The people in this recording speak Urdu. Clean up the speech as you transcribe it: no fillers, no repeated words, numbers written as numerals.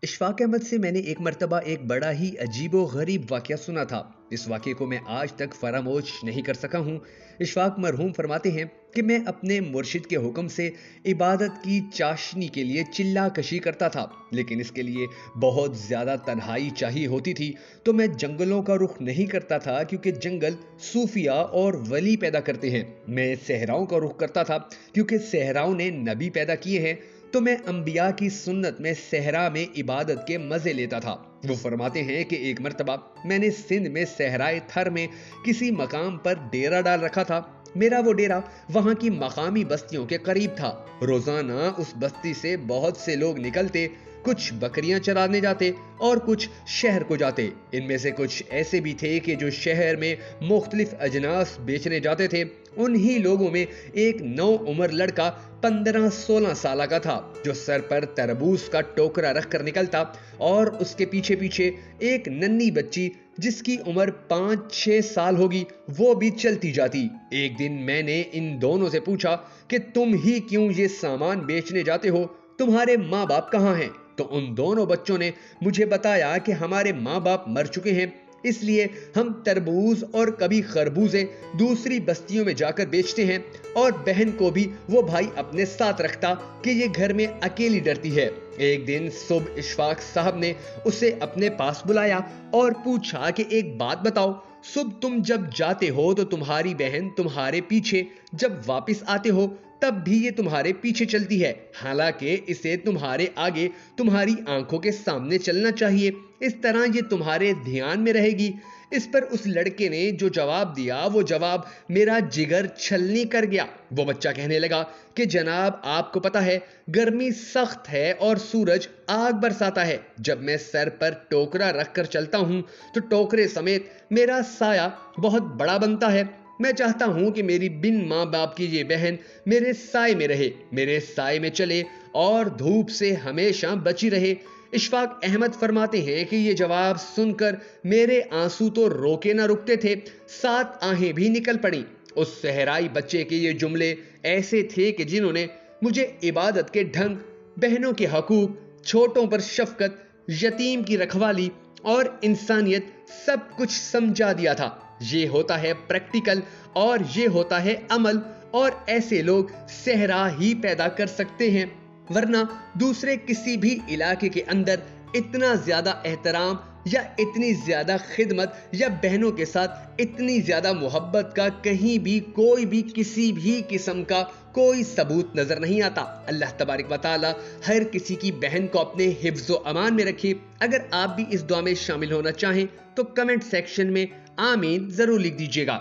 اشفاق احمد سے میں نے ایک مرتبہ ایک بڑا ہی عجیب و غریب واقعہ سنا تھا۔ اس واقعے کو میں آج تک فراموش نہیں کر سکا ہوں۔ اشفاق مرحوم فرماتے ہیں کہ میں اپنے مرشد کے حکم سے عبادت کی چاشنی کے لیے چلا کشی کرتا تھا، لیکن اس کے لیے بہت زیادہ تنہائی چاہیے ہوتی تھی، تو میں جنگلوں کا رخ نہیں کرتا تھا کیونکہ جنگل صوفیاء اور ولی پیدا کرتے ہیں۔ میں صحراؤں کا رخ کرتا تھا کیونکہ صحراؤں نے نبی پیدا کیے ہیں، تو میں انبیاء کی سنت میں صحرا میں عبادت کے مزے لیتا تھا۔ وہ فرماتے ہیں کہ ایک مرتبہ میں نے سندھ میں صحرائے تھر میں کسی مقام پر ڈیرا ڈال رکھا تھا۔ میرا وہ ڈیرا وہاں کی مقامی بستیوں کے قریب تھا۔ روزانہ اس بستی سے بہت سے لوگ نکلتے، کچھ بکریاں چرانے جاتے اور کچھ شہر کو جاتے۔ ان میں سے کچھ ایسے بھی تھے کہ جو شہر میں مختلف اجناس بیچنے جاتے تھے۔ انہی لوگوں میں ایک نو عمر لڑکا 15-16 سالہ کا تھا، جو سر پر تربوز کا ٹوکرا رکھ کر نکلتا، اور اس کے پیچھے پیچھے ایک ننھی بچی جس کی عمر 5-6 سال ہوگی، وہ بھی چلتی جاتی۔ ایک دن میں نے ان دونوں سے پوچھا کہ تم ہی کیوں یہ سامان بیچنے جاتے ہو؟ تمہارے ماں باپ کہاں ہیں؟ تو ان دونوں بچوں نے مجھے بتایا کہ ہمارے ماں باپ مر چکے ہیں، اس لیے ہم تربوز اور کبھی خربوزے دوسری بستیوں میں جا کر بیچتے ہیں، اور بہن کو بھی وہ بھائی اپنے ساتھ رکھتا کہ یہ گھر میں اکیلی ڈرتی ہے۔ ایک دن صبح اشفاق صاحب نے اسے اپنے پاس بلایا اور پوچھا کہ ایک بات بتاؤ، صبح تم جب جاتے ہو تو تمہاری بہن تمہارے پیچھے، جب واپس آتے ہو تب بھی یہ تمہارے پیچھے چلتی ہے، حالانکہ اسے تمہارے آگے تمہاری آنکھوں کے سامنے چلنا چاہیے، اس طرح یہ تمہارے دھیان میں رہے گی۔ اس پر اس لڑکے نے جو جواب دیا، وہ جواب میرا جگر چھلنی کر گیا۔ وہ بچہ کہنے لگا کہ جناب آپ کو پتا ہے گرمی سخت ہے اور سورج آگ برساتا ہے، جب میں سر پر ٹوکرا رکھ کر چلتا ہوں تو ٹوکرے سمیت میرا سایہ بہت بڑا بنتا ہے۔ میں چاہتا ہوں کہ میری بن ماں باپ کی یہ بہن میرے سائے میں رہے، میرے سائے میں چلے اور دھوپ سے ہمیشہ بچی رہے۔ اشفاق احمد فرماتے ہیں کہ یہ جواب سن کر میرے آنسو تو روکے نہ رکتے تھے، 7 آہیں بھی نکل پڑیں۔ اس صحرائی بچے کے یہ جملے ایسے تھے کہ جنہوں نے مجھے عبادت کے ڈھنگ، بہنوں کے حقوق، چھوٹوں پر شفقت، یتیم کی رکھوالی اور انسانیت سب کچھ سمجھا دیا تھا۔ یہ ہوتا ہے پریکٹیکل اور یہ ہوتا ہے عمل، اور ایسے لوگ صحرا ہی پیدا کر سکتے ہیں، ورنہ دوسرے کسی بھی علاقے کے اندر اتنا زیادہ احترام یا اتنی زیادہ خدمت یا بہنوں کے ساتھ اتنی زیادہ محبت کا کہیں بھی کوئی بھی کسی بھی قسم کا کوئی ثبوت نظر نہیں آتا۔ اللہ تبارک و تعالی ہر کسی کی بہن کو اپنے حفظ و امان میں رکھے۔ اگر آپ بھی اس دعا میں شامل ہونا چاہیں تو کمنٹ سیکشن میں آمین ضرور لکھ دیجیے گا۔